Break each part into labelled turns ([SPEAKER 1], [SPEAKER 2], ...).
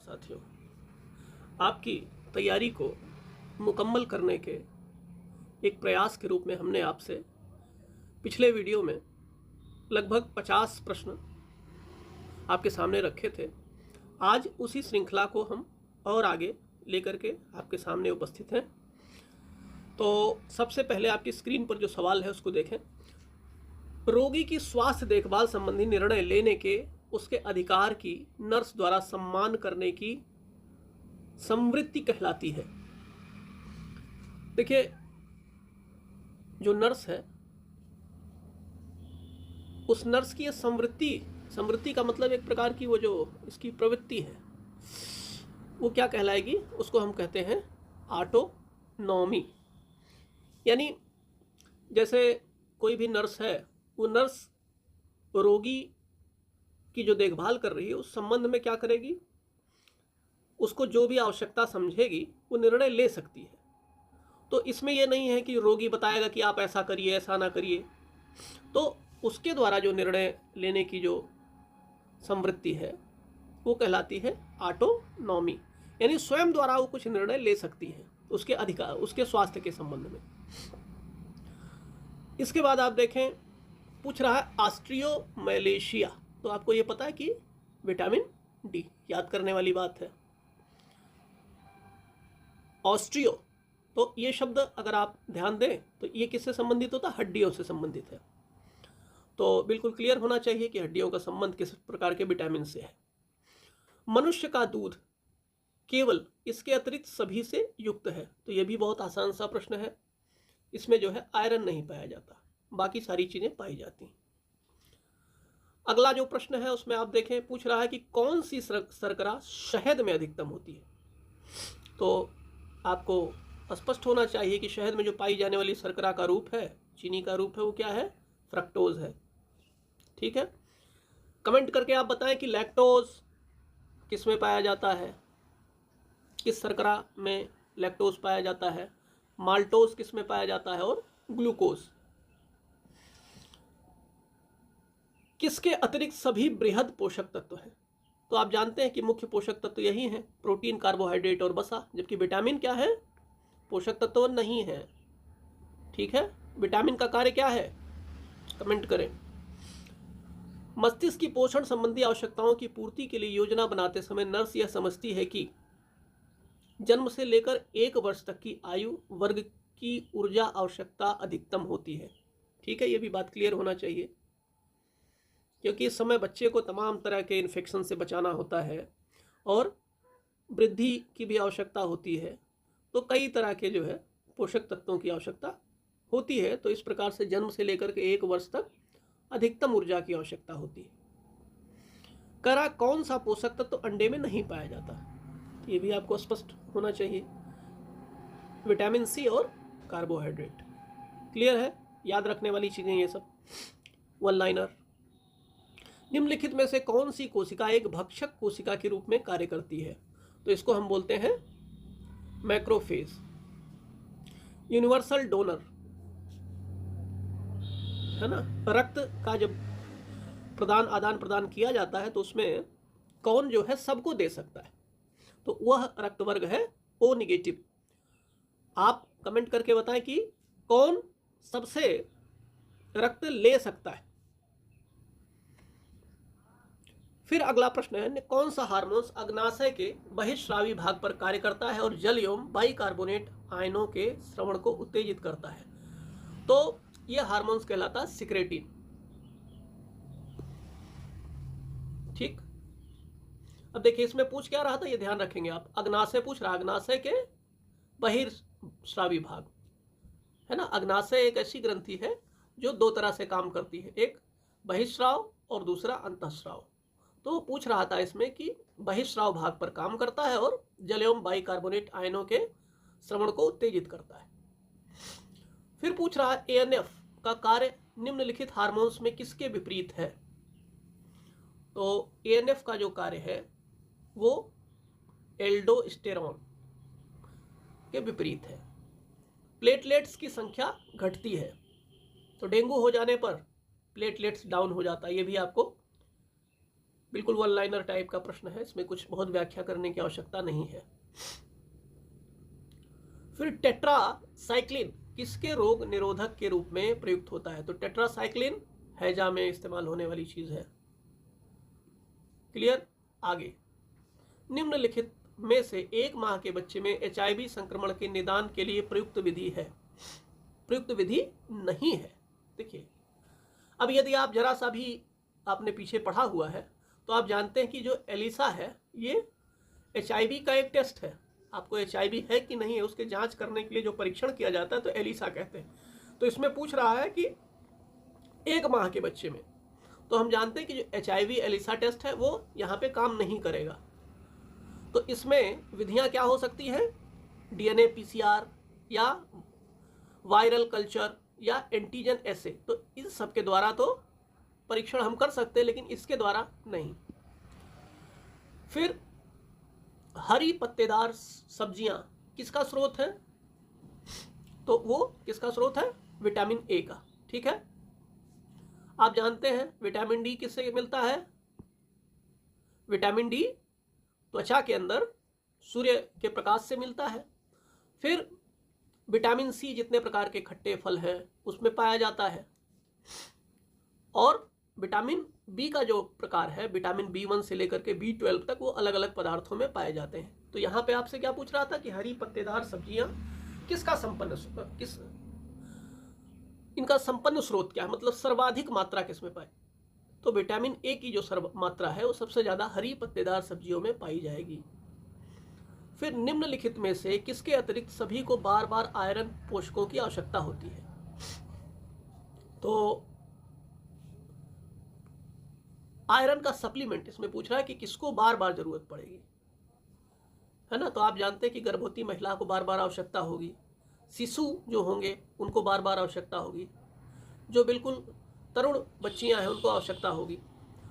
[SPEAKER 1] साथियों, आपकी तैयारी को मुकम्मल करने के एक प्रयास के रूप में हमने आपसे पिछले वीडियो में लगभग 50 प्रश्न आपके सामने रखे थे। आज उसी श्रृंखला को हम और आगे लेकर के आपके सामने उपस्थित हैं। तो सबसे पहले आपकी स्क्रीन पर जो सवाल है उसको देखें। रोगी की स्वास्थ्य देखभाल संबंधी निर्णय लेने के उसके अधिकार की नर्स द्वारा सम्मान करने की संवृत्ति कहलाती है। देखिए, जो नर्स है उस नर्स की संवृत्ति का मतलब एक प्रकार की वो जो इसकी प्रवृत्ति है वो क्या कहलाएगी, उसको हम कहते हैं ऑटोनॉमी। यानी जैसे कोई भी नर्स है, वो नर्स रोगी की जो देखभाल कर रही है उस संबंध में क्या करेगी, उसको जो भी आवश्यकता समझेगी वो निर्णय ले सकती है। तो इसमें यह नहीं है कि रोगी बताएगा कि आप ऐसा करिए ऐसा ना करिए, तो उसके द्वारा जो निर्णय लेने की जो संवृत्ति है वो कहलाती है ऑटोनॉमी। यानी स्वयं द्वारा वो कुछ निर्णय ले सकती है उसके अधिकार, उसके स्वास्थ्य के संबंध में। इसके बाद आप देखें, पूछ रहा है ऑस्ट्रियोमैलेशिया। तो आपको ये पता है कि विटामिन डी, याद करने वाली बात है। ऑस्ट्रियो, तो ये शब्द अगर आप ध्यान दें तो ये किससे संबंधित होता है, हड्डियों से संबंधित है। तो बिल्कुल क्लियर होना चाहिए कि हड्डियों का संबंध किस प्रकार के विटामिन से है। मनुष्य का दूध केवल इसके अतिरिक्त सभी से युक्त है। तो ये भी बहुत आसान सा प्रश्न है। इसमें जो है आयरन नहीं पाया जाता, बाकी सारी चीजें पाई जाती हैं। अगला जो प्रश्न है उसमें आप देखें, पूछ रहा है कि कौन सी शर्करा शहद में अधिकतम होती है। तो आपको स्पष्ट होना चाहिए कि शहद में जो पाई जाने वाली शर्करा का रूप है, चीनी का रूप है, वो क्या है, फ्रक्टोज है। ठीक है, कमेंट करके आप बताएं कि लैक्टोज किस में पाया जाता है, किस शर्करा में लैक्टोज पाया जाता है, माल्टोज किस में पाया जाता है, और ग्लूकोज। किसके अतिरिक्त सभी बृहद पोषक तत्व हैं। तो आप जानते हैं कि मुख्य पोषक तत्व यही हैं, प्रोटीन, कार्बोहाइड्रेट और वसा। जबकि विटामिन क्या है, पोषक तत्व नहीं है। ठीक है, विटामिन का कार्य क्या है, कमेंट करें। मस्तिष्क की पोषण संबंधी आवश्यकताओं की पूर्ति के लिए योजना बनाते समय नर्स यह समझती है कि जन्म से लेकर 1 वर्ष तक की आयु वर्ग की ऊर्जा आवश्यकता अधिकतम होती है। ठीक है, यह भी बात क्लियर होना चाहिए, क्योंकि इस समय बच्चे को तमाम तरह के इन्फेक्शन से बचाना होता है और वृद्धि की भी आवश्यकता होती है। तो कई तरह के जो है पोषक तत्वों की आवश्यकता होती है। तो इस प्रकार से जन्म से लेकर के 1 वर्ष तक अधिकतम ऊर्जा की आवश्यकता होती है। करा कौन सा पोषक तत्व अंडे में नहीं पाया जाता, ये भी आपको स्पष्ट होना चाहिए। विटामिन सी और कार्बोहाइड्रेट। क्लियर है, याद रखने वाली चीजें ये सब। One liner. निम्नलिखित में से कौन सी कोशिका एक भक्षक कोशिका के रूप में कार्य करती है। तो इसको हम बोलते हैं मैक्रोफेज। यूनिवर्सल डोनर है ना, रक्त का जब आदान प्रदान किया जाता है तो उसमें कौन जो है सबको दे सकता है, तो वह रक्त वर्ग है ओ निगेटिव। आप कमेंट करके बताएं कि कौन सबसे रक्त ले सकता है। फिर अगला प्रश्न है, कौन सा हार्मोन अग्नाशय के बहिर्स्रावी भाग पर कार्य करता है और जल एवं बाइकार्बोनेट आयनों के श्रवण को उत्तेजित करता है। तो यह हार्मोन कहलाता है सिक्रेटिन। ठीक, अब देखिए इसमें पूछ क्या रहा था, ये ध्यान रखेंगे आप। अग्नाशय पूछ रहा, अग्नाशय के बहिर्स्रावी भाग है ना। अग्नाशय एक ऐसी ग्रंथि है जो 2 तरह से काम करती है, एक बहिर्स्राव और दूसरा अंतःस्राव। तो पूछ रहा था इसमें कि बहिर्स्राव भाग पर काम करता है और जल एवं बाइकार्बोनेट आयनों के श्रवण को उत्तेजित करता है। फिर पूछ रहा है एएनएफ का कार्य निम्नलिखित हार्मोन्स में किसके विपरीत है। तो एएनएफ का जो कार्य है वो एल्डोस्टेरॉन के विपरीत है। प्लेटलेट्स की संख्या घटती है, तो डेंगू हो जाने पर प्लेटलेट्स डाउन हो जाता है, ये भी आपको बिल्कुल वन लाइनर टाइप का प्रश्न है, इसमें कुछ बहुत व्याख्या करने की आवश्यकता नहीं है। फिर टेट्रासाइक्लिन किसके रोग निरोधक के रूप में प्रयुक्त होता है? तो टेट्रासाइक्लिन हैजा में इस्तेमाल होने वाली चीज है। क्लियर? आगे, निम्नलिखित में से 1 माह के बच्चे में HIV संक्रमण के निदान के लिए प्रयुक्त विधि है? प्रयुक्त विधि नहीं है। देखिए, अब यदि आप जरा सा भी आपने पीछे पढ़ा हुआ है तो आप जानते हैं कि जो एलिसा है ये HIV का एक टेस्ट है। आपको HIV है कि नहीं है उसके जांच करने के लिए जो परीक्षण किया जाता है तो एलिसा कहते हैं। तो इसमें पूछ रहा है कि 1 माह के बच्चे में, तो हम जानते हैं कि जो HIV एलिसा टेस्ट है वो यहाँ पे काम नहीं करेगा। तो इसमें विधियां क्या हो सकती हैं? DNA PCR या वायरल कल्चर या एंटीजन एसे। तो इन सब के द्वारा तो परीक्षण हम कर सकते हैं, लेकिन इसके द्वारा नहीं। फिर हरी पत्तेदार सब्जियां किसका स्रोत है? तो वो किसका स्रोत है? विटामिन ए का। ठीक है, आप जानते हैं विटामिन डी किससे मिलता है? विटामिन डी त्वचा के अंदर सूर्य के प्रकाश से मिलता है। फिर विटामिन सी जितने प्रकार के खट्टे फल हैं उसमें पाया जाता है। और विटामिन बी का जो प्रकार है, विटामिन B1 से लेकर के B12 तक, वो अलग अलग पदार्थों में पाए जाते हैं। तो यहाँ पे आपसे क्या पूछ रहा था कि हरी पत्तेदार सब्जियां किसका इनका संपन्न स्रोत क्या है, मतलब सर्वाधिक मात्रा किसमें पाए? तो विटामिन ए की जो सर्व मात्रा है वो सबसे ज्यादा हरी पत्तेदार सब्जियों में पाई जाएगी। फिर निम्नलिखित में से किसके अतिरिक्त सभी को बार बार आयरन पोषकों की आवश्यकता होती है? तो आयरन का सप्लीमेंट इसमें पूछ रहा है कि किसको बार बार जरूरत पड़ेगी, है ना? तो आप जानते हैं कि गर्भवती महिला को बार बार आवश्यकता होगी, शिशु जो होंगे उनको बार बार आवश्यकता होगी, जो बिल्कुल तरुण बच्चियां हैं उनको आवश्यकता होगी।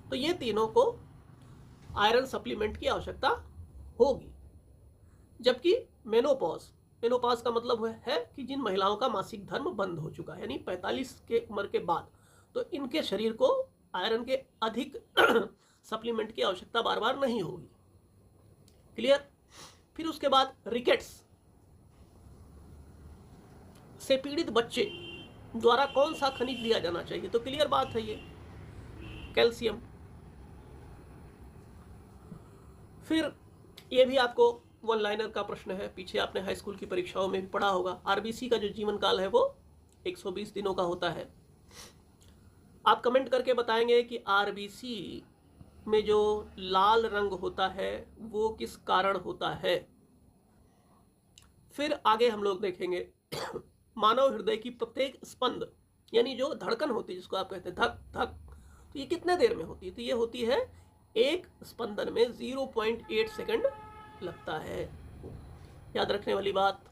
[SPEAKER 1] तो ये तीनों को आयरन सप्लीमेंट की आवश्यकता होगी। जबकि मेनोपॉज का मतलब है कि जिन महिलाओं का मासिक धर्म बंद हो चुका है, यानी 45 के उम्र के बाद, तो इनके शरीर को आयरन के अधिक सप्लीमेंट की आवश्यकता बार बार नहीं होगी। क्लियर? फिर उसके बाद रिकेट्स से पीड़ित बच्चे द्वारा कौन सा खनिज लिया जाना चाहिए? तो क्लियर बात है, ये कैल्शियम। फिर ये भी आपको वन लाइनर का प्रश्न है, पीछे आपने हाई स्कूल की परीक्षाओं में भी पढ़ा होगा। आरबीसी का जो जीवन काल है वो 120 दिनों का होता है। आप कमेंट करके बताएंगे कि आरबीसी में जो लाल रंग होता है वो किस कारण होता है। फिर आगे हम लोग देखेंगे मानव हृदय की प्रत्येक स्पंद, यानी जो धड़कन होती है जिसको आप कहते हैं धक धक, तो ये कितने देर में होती है? तो ये होती है एक स्पंदन में 0.8 सेकंड लगता है, याद रखने वाली बात।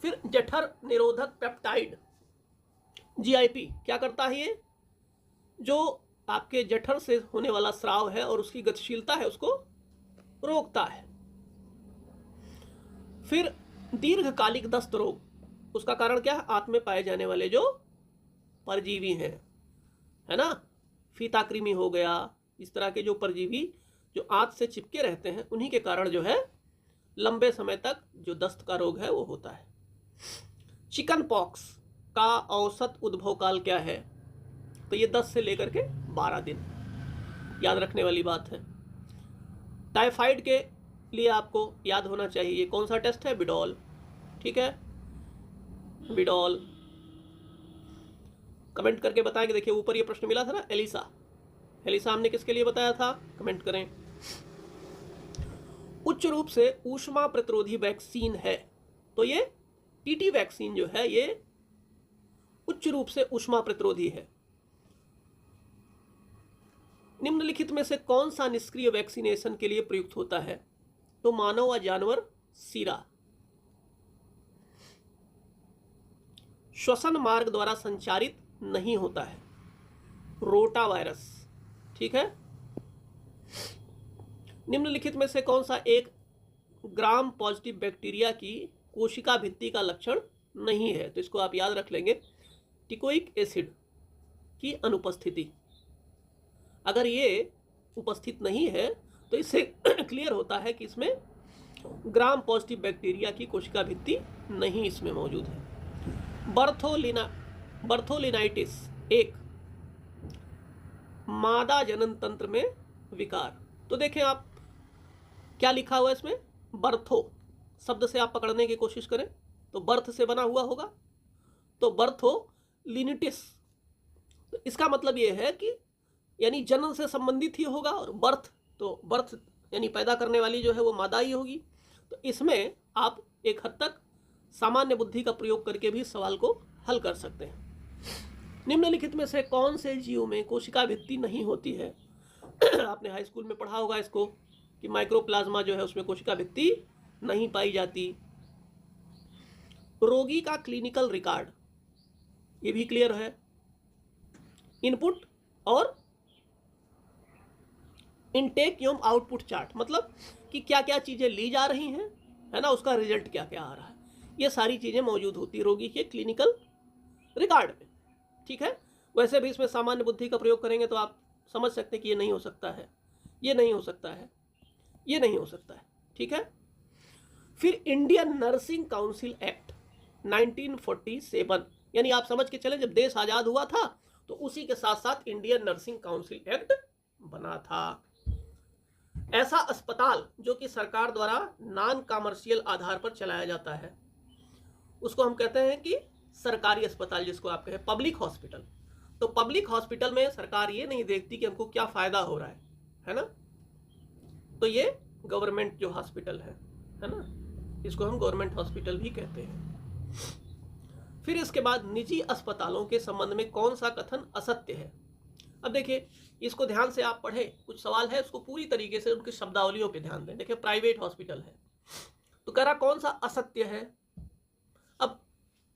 [SPEAKER 1] फिर जठर निरोधक पेप्टाइड GIP क्या करता है? ये जो आपके जठर से होने वाला स्राव है और उसकी गतिशीलता है उसको रोकता है। फिर दीर्घकालिक दस्त रोग, उसका कारण क्या है? आंत में पाए जाने वाले जो परजीवी हैं, है ना, फीता कृमि हो गया, इस तरह के जो परजीवी जो आंत से चिपके रहते हैं उन्हीं के कारण जो है लंबे समय तक जो दस्त का रोग है वो होता है। चिकन पॉक्स का औसत उद्भव काल क्या है? तो ये 10 से लेकर के 12 दिन, याद रखने वाली बात है। टाइफाइड के लिए आपको याद होना चाहिए ये कौन सा टेस्ट है? बिडॉल। ठीक है, बिडॉल। कमेंट करके बताएंगे। देखिए ऊपर ये प्रश्न मिला था ना, एलिसा हमने किसके लिए बताया था? कमेंट करें। उच्च रूप से ऊष्मा प्रतिरोधी वैक्सीन है, तो ये टीटी वैक्सीन जो है ये उच्च रूप से ऊष्मा प्रतिरोधी है। निम्नलिखित में से कौन सा निष्क्रिय वैक्सीनेशन के लिए प्रयुक्त होता है? तो मानव व जानवर सीरा। श्वसन मार्ग द्वारा संचारित नहीं होता है, रोटा वायरस। ठीक है। निम्नलिखित में से कौन सा एक ग्राम पॉजिटिव बैक्टीरिया की कोशिका भित्ति का लक्षण नहीं है? तो इसको आप याद रख लेंगे, टिकोइक एसिड की अनुपस्थिति। अगर ये उपस्थित नहीं है, तो इससे क्लियर होता है कि इसमें ग्राम पॉजिटिव बैक्टीरिया की कोशिका भित्ति नहीं इसमें मौजूद है। बर्थोलिनाइटिस एक मादा जनन तंत्र में विकार। तो देखें आप क्या लिखा हुआ है इसमें, बर्थो शब्द से आप पकड़ने की कोशिश करें तो बर्थ से बना हुआ होगा, तो बर्थोलिनिटिस, तो इसका मतलब यह है कि यानी जनन से संबंधित ही होगा, और बर्थ तो बर्थ यानी पैदा करने वाली जो है वो मादा ही होगी। तो इसमें आप एक हद तक सामान्य बुद्धि का प्रयोग करके भी सवाल को हल कर सकते हैं। निम्नलिखित में से कौन से जीव में कोशिका भित्ति नहीं होती है? आपने हाई स्कूल में पढ़ा होगा इसको कि माइक्रोप्लाज्मा जो है उसमें कोशिका भित्ति नहीं पाई जाती। रोगी का क्लिनिकल रिकॉर्ड, ये भी क्लियर है। इनपुट और इनटेक एवं आउटपुट चार्ट, मतलब कि क्या क्या चीजें ली जा रही हैं, है ना, उसका रिजल्ट क्या क्या आ रहा है, ये सारी चीजें मौजूद होती है रोगी के क्लिनिकल रिकॉर्ड में। ठीक है, वैसे भी इसमें सामान्य बुद्धि का प्रयोग करेंगे तो आप समझ सकते हैं कि ये नहीं हो सकता है, ये नहीं हो सकता है, ये नहीं हो सकता है। ठीक है, फिर इंडियन नर्सिंग काउंसिल एक्ट 1947, यानी आप समझ के चले जब देश आजाद हुआ था तो उसी के साथ साथ इंडियन नर्सिंग काउंसिल एक्ट बना था। ऐसा अस्पताल जो कि सरकार द्वारा नॉन कमर्शियल आधार पर चलाया जाता है उसको हम कहते हैं कि सरकारी अस्पताल, जिसको आप कहें पब्लिक हॉस्पिटल। तो पब्लिक हॉस्पिटल में सरकार ये नहीं देखती कि हमको क्या फायदा हो रहा है ना, तो ये गवर्नमेंट जो हॉस्पिटल है ना, इसको हम गवर्नमेंट हॉस्पिटल भी कहते हैं। फिर इसके बाद निजी अस्पतालों के संबंध में कौन सा कथन असत्य है? अब देखिए इसको ध्यान से आप पढ़े, कुछ सवाल है उसको पूरी तरीके से उनकी शब्दावलियों पे ध्यान दें। देखिए प्राइवेट हॉस्पिटल है तो कह रहा कौन सा असत्य है। अब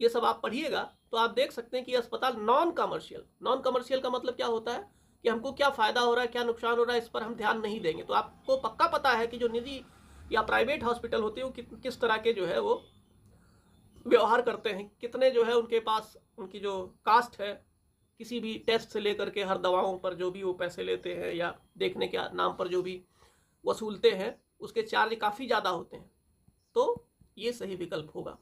[SPEAKER 1] ये सब आप पढ़िएगा तो आप देख सकते हैं कि अस्पताल नॉन कमर्शियल, नॉन कमर्शियल का मतलब क्या होता है कि हमको क्या फायदा हो रहा है, क्या नुकसान हो रहा है, इस पर हम ध्यान नहीं देंगे। तो आपको पक्का पता है कि जो निजी या प्राइवेट हॉस्पिटल होते हैं वो किस तरह के जो है वो व्यवहार करते हैं, कितने जो है उनके पास उनकी जो कास्ट है, किसी भी टेस्ट से लेकर के हर दवाओं पर जो भी वो पैसे लेते हैं या देखने के नाम पर जो भी वसूलते हैं उसके चार्ज काफ़ी ज़्यादा होते हैं। तो ये सही विकल्प होगा।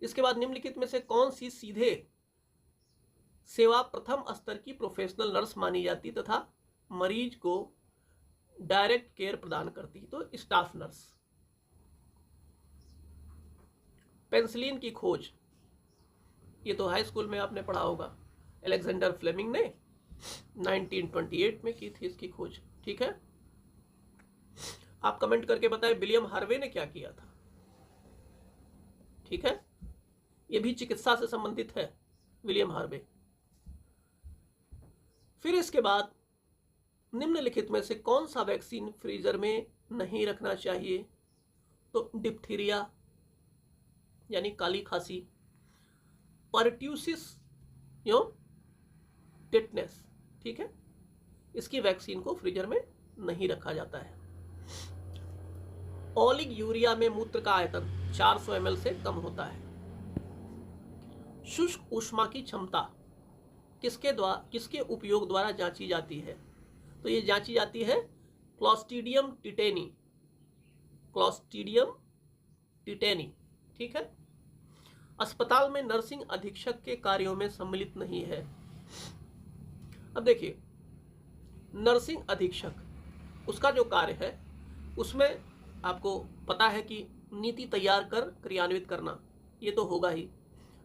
[SPEAKER 1] इसके बाद निम्नलिखित में से कौन सी सीधे सेवा प्रथम स्तर की प्रोफेशनल नर्स मानी जाती तथा मरीज को डायरेक्ट केयर प्रदान करती? तो स्टाफ नर्स। पेंसिलिन की खोज, ये तो हाई स्कूल में आपने पढ़ा होगा, अलेक्जेंडर फ्लेमिंग ने 1928 में की थी इसकी खोज। ठीक है, आप कमेंट करके बताएं विलियम हार्वे ने क्या किया था। ठीक है, ये भी चिकित्सा से संबंधित है, विलियम हार्वे। फिर इसके बाद निम्नलिखित में से कौन सा वैक्सीन फ्रीजर में नहीं रखना चाहिए? तो डिप्थीरिया यानी काली खांसी, पर्ट्यूसिस एवं टिटनेस। ठीक है, इसकी वैक्सीन को फ्रीजर में नहीं रखा जाता है। ओलिग यूरिया में मूत्र का आयतन 400 ml से कम होता है। शुष्क ऊष्मा की क्षमता किसके उपयोग द्वारा जांची जाती है? तो ये जांची जाती है क्लोस्ट्रीडियम टिटेनी, क्लोस्ट्रीडियम टिटेनी। ठीक है, अस्पताल में नर्सिंग अधीक्षक के कार्यों में सम्मिलित नहीं है। अब देखिए नर्सिंग अधीक्षक उसका जो कार्य है उसमें आपको पता है कि नीति तैयार कर क्रियान्वित करना, ये तो होगा ही,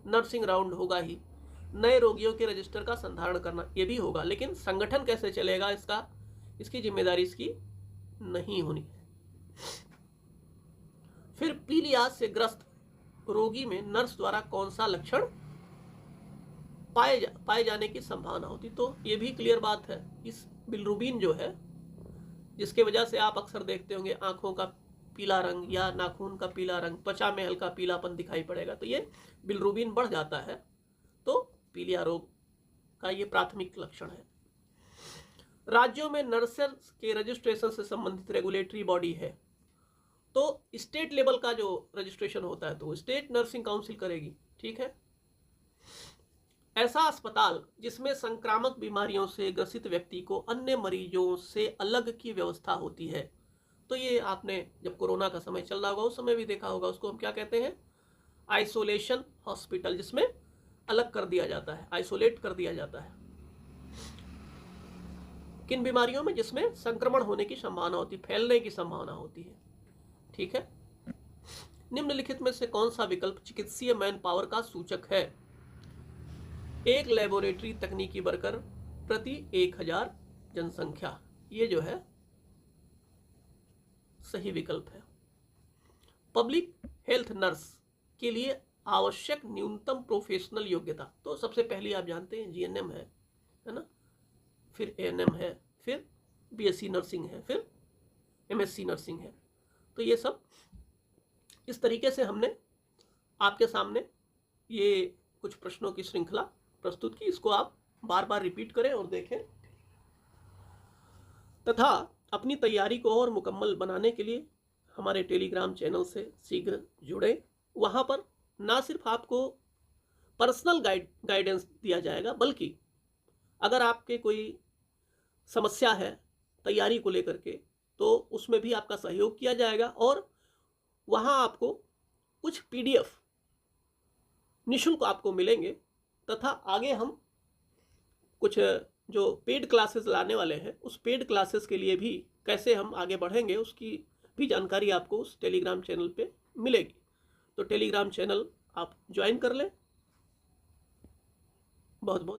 [SPEAKER 1] नर्सिंग राउंड होगा ही, नए रोगियों के रजिस्टर का संधारण करना ये भी होगा, लेकिन संगठन कैसे चलेगा इसकी जिम्मेदारी इसकी नहीं होनी है। फिर पीलिया से ग्रस्त रोगी में नर्स द्वारा कौन सा लक्षण पाए जाने की संभावना होती? तो ये भी क्लियर बात है, इस बिलरुबिन जो है जिसके वजह से आप अक्सर देखते होंगे आंखों का पीला रंग या नाखून का पीला रंग, त्वचा में हल्का पीलापन दिखाई पड़ेगा, तो ये बिलरुबिन बढ़ जाता है, तो पीलिया रोग का ये प्राथमिक लक्षण है। राज्यों में नर्सेस के रजिस्ट्रेशन से संबंधित रेगुलेटरी बॉडी है, तो स्टेट लेवल का जो रजिस्ट्रेशन होता है तो स्टेट नर्सिंग काउंसिल करेगी। ठीक है, ऐसा अस्पताल जिसमें संक्रामक बीमारियों से ग्रसित व्यक्ति को अन्य मरीजों से अलग की व्यवस्था होती है। तो ये आपने जब कोरोना का समय चल रहा होगा उस समय भी देखा होगा, उसको हम क्या कहते हैं, आइसोलेशन हॉस्पिटल, जिसमें अलग कर दिया जाता है, आइसोलेट कर दिया जाता है। किन बीमारियों में? जिसमें संक्रमण होने की संभावना होती, फैलने की संभावना होती है। ठीक है। निम्नलिखित में से कौन सा विकल्प चिकित्सीय मैन पावर का सूचक है? एक लेबोरेटरी तकनीकी वर्कर प्रति 1000 जनसंख्या, ये जो है सही विकल्प है। पब्लिक हेल्थ नर्स के लिए आवश्यक न्यूनतम प्रोफेशनल योग्यता, तो सबसे पहली आप जानते हैं जीएनएम है ना, फिर एएनएम है, फिर बीएससी नर्सिंग है, फिर एमएससी नर्सिंग है। तो ये सब इस तरीके से हमने आपके सामने ये कुछ प्रश्नों की श्रृंखला प्रस्तुत की। इसको आप बार बार रिपीट करें और देखें तथा अपनी तैयारी को और मुकम्मल बनाने के लिए हमारे टेलीग्राम चैनल से शीघ्र जुड़े। वहाँ पर ना सिर्फ आपको पर्सनल गाइडेंस दिया जाएगा, बल्कि अगर आपके कोई समस्या है तैयारी को लेकर के तो उसमें भी आपका सहयोग किया जाएगा, और वहाँ आपको कुछ पीडीएफ निःशुल्क आपको मिलेंगे, तथा आगे हम कुछ जो पेड क्लासेस लाने वाले हैं उस पेड क्लासेस के लिए भी कैसे हम आगे बढ़ेंगे उसकी भी जानकारी आपको उस टेलीग्राम चैनल पे मिलेगी। तो टेलीग्राम चैनल आप ज्वाइन कर लें। बहुत बहुत